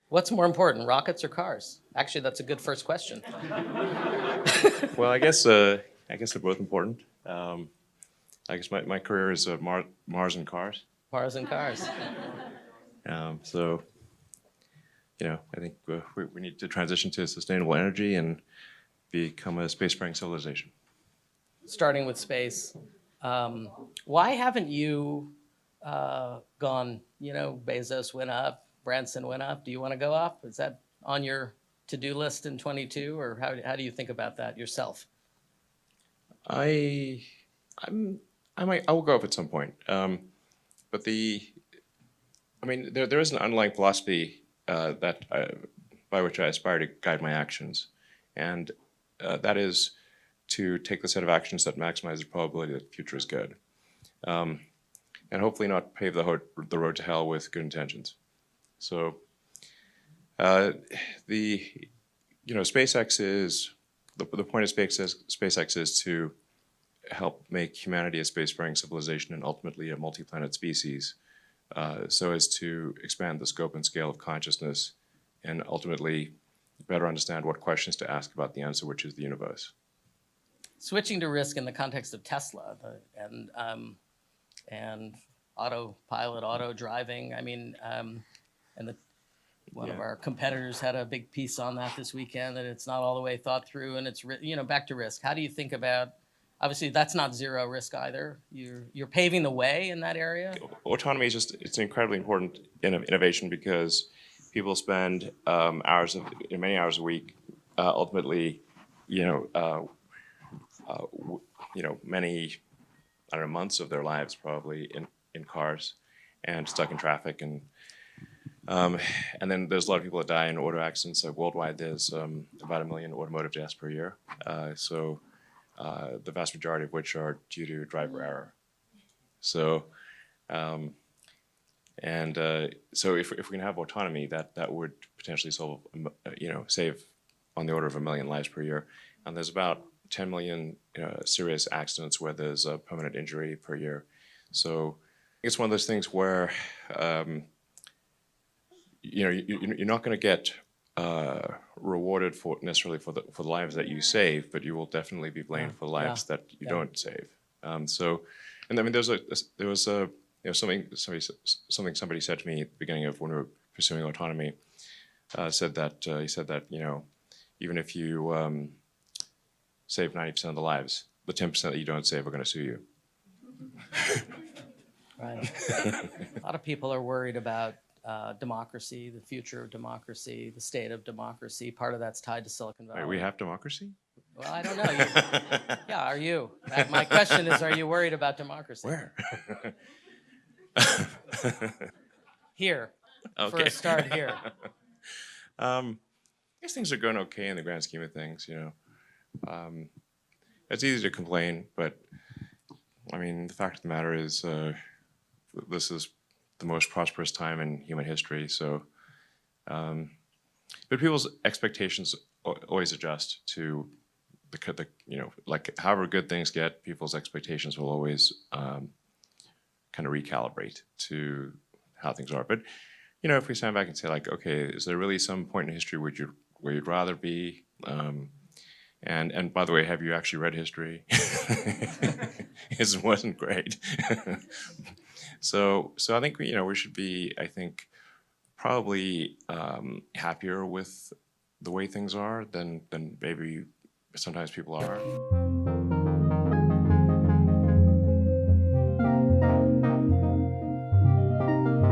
What's more important, rockets or cars? Actually, that's a good first question. Well, I guess they're both important. I guess my career is Mars and cars. Mars and cars. So, I think we need to transition to sustainable energy and become a spacefaring civilization. Starting with space, why haven't you gone, Bezos went up, Branson went up. Do you want to go up? Is that on your to-do list in 22, or how do you think about that yourself? I will go up at some point. But there is an underlying philosophy by which I aspire to guide my actions, and that is to take the set of actions that maximize the probability that the future is good, and hopefully not pave the road to hell with good intentions. So, SpaceX is the point of SpaceX is to help make humanity a spacefaring civilization and ultimately a multi-planet species, so as to expand the scope and scale of consciousness and ultimately better understand what questions to ask about the answer, which is the universe. Switching to risk in the context of Tesla and autopilot, auto driving. One of our competitors had a big piece on that this weekend, that it's not all the way thought through, and it's back to risk. How do you think about? Obviously, that's not zero risk either. You're paving the way in that area. Autonomy is it's an incredibly important innovation because people spend many hours a week, ultimately, many months of their lives probably in cars and stuck in traffic, and then there's a lot of people that die in auto accidents. Worldwide, there's about 1 million automotive deaths per year. So the vast majority of which are due to driver error. So so if we can have autonomy, that would potentially save on the order of 1 million lives per year. And there's about 10 million serious accidents where there's a permanent injury per year. So it's one of those things where you're not going to get rewarded necessarily for the lives that you save, but you will definitely be blamed for the lives that you don't save. There was something somebody said to me at the beginning of when we were pursuing autonomy. He said that even if you save 90% of the lives, the 10% that you don't save are going to sue you. Right. A lot of people are worried about democracy, the future of democracy, the state of democracy. Part of that's tied to Silicon Valley. Wait, we have democracy? Well, I don't know. Yeah, are you? My question is, are you worried about democracy? Where? Here. Okay. For a start, here. I guess things are going okay in the grand scheme of things. It's easy to complain, but the fact of the matter is, this is the most prosperous time in human history. So, but people's expectations always adjust to however good things get, people's expectations will always kind of recalibrate to how things are. But if we stand back and say okay, is there really some point in history where you'd rather be? And by the way, have you actually read history? It wasn't great. So I think we should be, probably happier with the way things are than maybe sometimes people are.